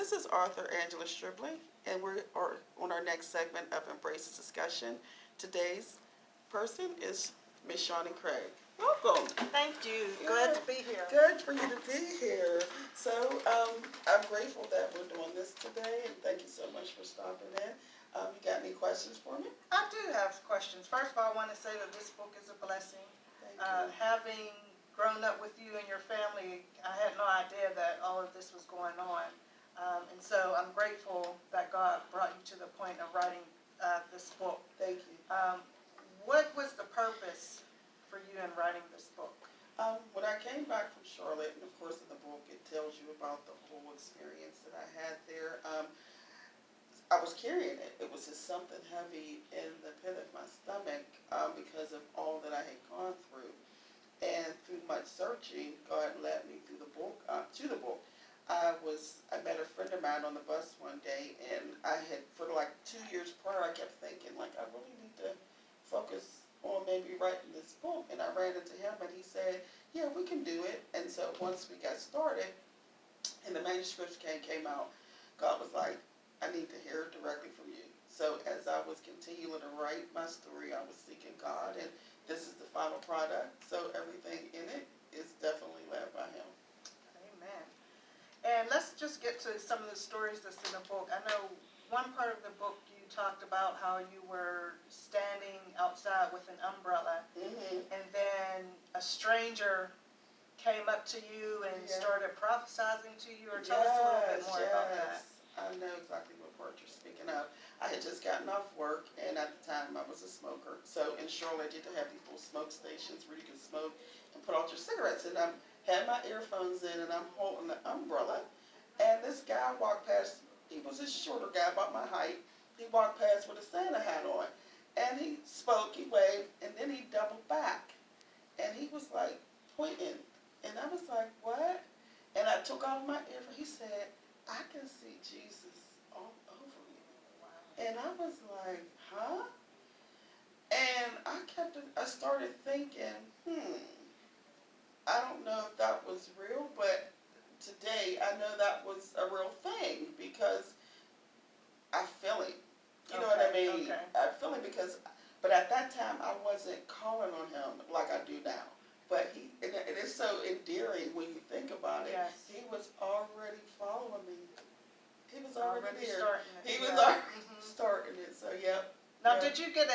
This is Author Angela Stribling, and we are on our next segment of Embraces Discussion. Today's person is Miss Shawnee Craig. Welcome. Thank you. Glad to be here. Good for you to be here. So I'm grateful that we're doing this today, and thank you so much for stopping in. You got any questions for me? I do have questions. First of all, I want to say that this book is a blessing. Thank you. Having grown up with you and your family, I had no idea that all of this was going on. And so I'm grateful that God brought you to the point of writing this book. Thank you. What was the purpose for you in writing this book? When I came back from Charlotte, and of course in the book it tells you about the whole experience that I had there, I was carrying it. It was just something heavy in the pit of my stomach because of all that I had gone through. And through much searching, God led me through the book, to the book. I met a friend of mine on the bus one day, and I had, for like 2 years prior, I kept thinking, like, I really need to focus on maybe writing this book. And I ran into him, and he said, yeah, we can do it. And so once we got started, and the manuscripts came out, God was like, I need to hear it directly from you. So as I was continuing to write my story, I was seeking God, and this is the final product. So everything in it is definitely led by Him. Amen. And let's just get to some of the stories that's in the book. I know one part of the book you talked about how you were standing outside with an umbrella, and then a stranger came up to you and started prophesying to you, or tell us a little bit more about that. I know exactly what part you're speaking of. I had just gotten off work, and at the time I was a smoker. So in Charlotte, you had to have these little smoke stations where you can smoke and put out your cigarettes. And I had my earphones in, and I'm holding the umbrella. And this guy walked past. He was a shorter guy, about my height. He walked past with a Santa hat on. And he spoke, he waved, and then he doubled back. And he was like pointing. And I was like, what? And I took off my earphone. He said, I can see Jesus all over you. Wow. And I was like, huh? And I started thinking, I don't know if that was real, but today I know that was a real thing because I feel him. You know what I mean? Okay. I feel him but at that time I wasn't calling on him like I do now. But it is so endearing when you think about it. Yes. He was already following me. He was already there. Starting it. He was already starting it. So, yep. Now, did you get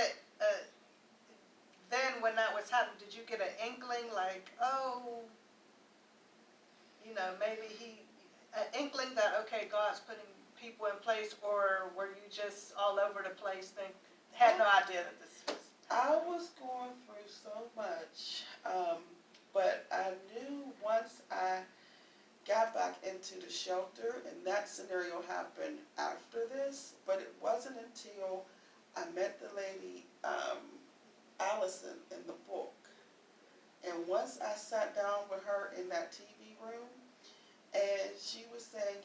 then when that was happening, did you get an inkling like, maybe an inkling that, okay, God's putting people in place, or were you just all over the place, had no idea that this was? I was going through so much, but I knew once I got back into the shelter, and that scenario happened after this, but it wasn't until I met the lady, Allison, in the book. And once I sat down with her in that TV room, and she was saying,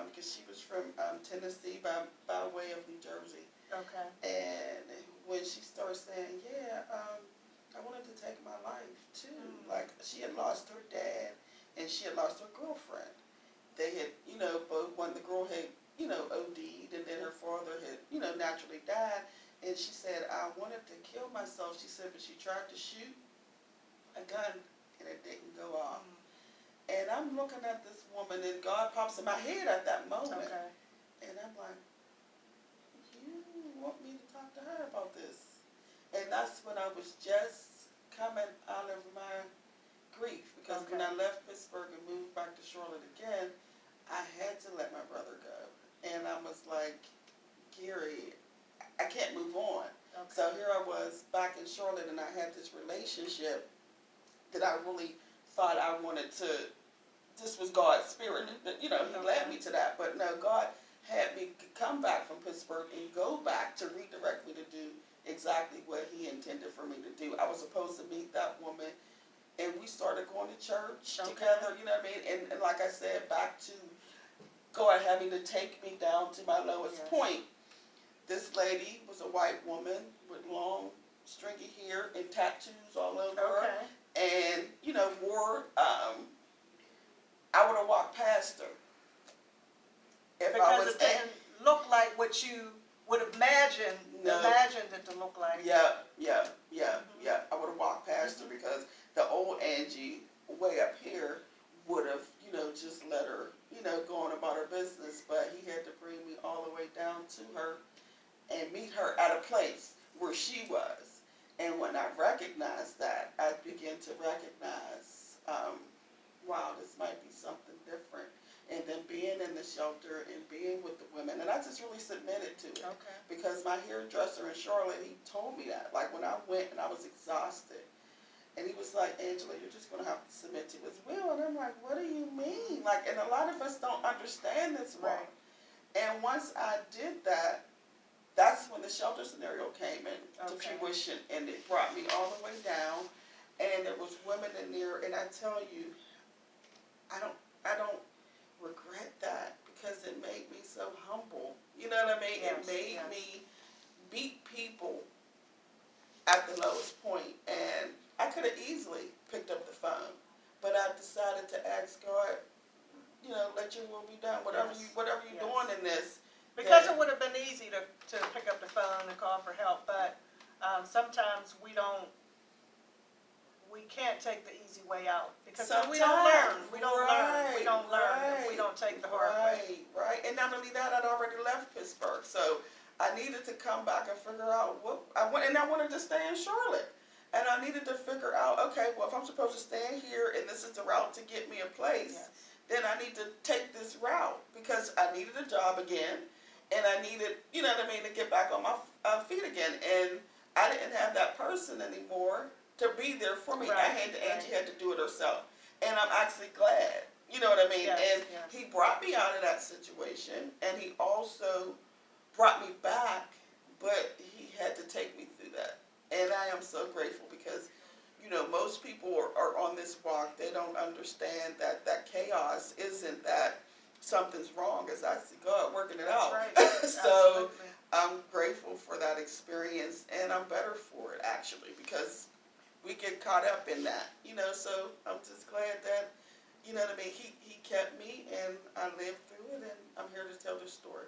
because she was from Tennessee by way of New Jersey. Okay. And when she started saying, I wanted to take my life too. Like, she had lost her dad and she had lost her girlfriend. They had, both when the girl had, OD'd, and then her father had, naturally died. And she said, I wanted to kill myself. She said, but she tried to shoot a gun and it didn't go off. And I'm looking at this woman, and God pops in my head at that moment. Okay. And I'm like, you want me to talk to her about this? And that's when I was just coming out of my grief. Because when I left Pittsburgh and moved back to Charlotte again, I had to let my brother go. And I was like, Gary, I can't move on. Okay. So here I was back in Charlotte, and I had this relationship that I really thought I wanted to. This was God's spirit. He led me to that. But no, God had me come back from Pittsburgh and go back to redirect me to do exactly what He intended for me to do. I was supposed to meet that woman, and we started going to church together, you know what I mean? And like I said, back to God having to take me down to my lowest point. This lady was a white woman with long, stringy hair and tattoos all over her. And, wore, I would have walked past her. what you would imagine No. imagined it to look like. Yeah. I would have walked past her because the old Angie way up here would have, just let her, go on about her business. But he had to bring me all the way down to her and meet her at a place where she was. And when I recognized that, I began to recognize, wow, this might be something different. And then being in the shelter and being with the women, and I just really submitted to it. Okay. Because my hairdresser in Charlotte, he told me that. Like when I went and I was exhausted, and he was like, Angela, you're just going to have to submit to his will. And I'm like, what do you mean? Like, and a lot of us don't understand this walk. Right. And once I did that, that's when the shelter scenario came into fruition, and it brought me all the way down. And there was women in there, and I tell you, I don't regret that because it made me so humble. You know what I mean? Yes, It made yes. me meet people at the lowest point, and I could have easily picked up the phone, but I decided to ask God, let your will be done. Whatever Yes. you're doing in this. Because then- it would have been easy to pick up the phone and call for help, but sometimes we can't take the easy way out because we don't learn. We don't learn. We don't learn if we don't take the hard way. Right. And not only that, I'd already left Pittsburgh, so I needed to come back and figure out what I wanted to stay in Charlotte, and I needed to figure out, okay, well, if I'm supposed to stay here and this is the route to get me a place, Yes. then I need to take this route because I needed a job again, and I needed, to get back on my feet again, and I didn't have that person anymore to be there for me. Right, Angie had to do it herself, and I'm actually glad. You know what I mean? Yes, And yes. he brought me out of that situation, and he also brought me back, but he had to take me through that. And I am so grateful because, most people are on this walk, they don't understand that chaos isn't that something's wrong, it's actually God working it out. That's right. So Absolutely. I'm grateful for that experience, and I'm better for it actually because we get caught up in that, so I'm just glad that, he kept me and I lived through it, and I'm here to tell the story.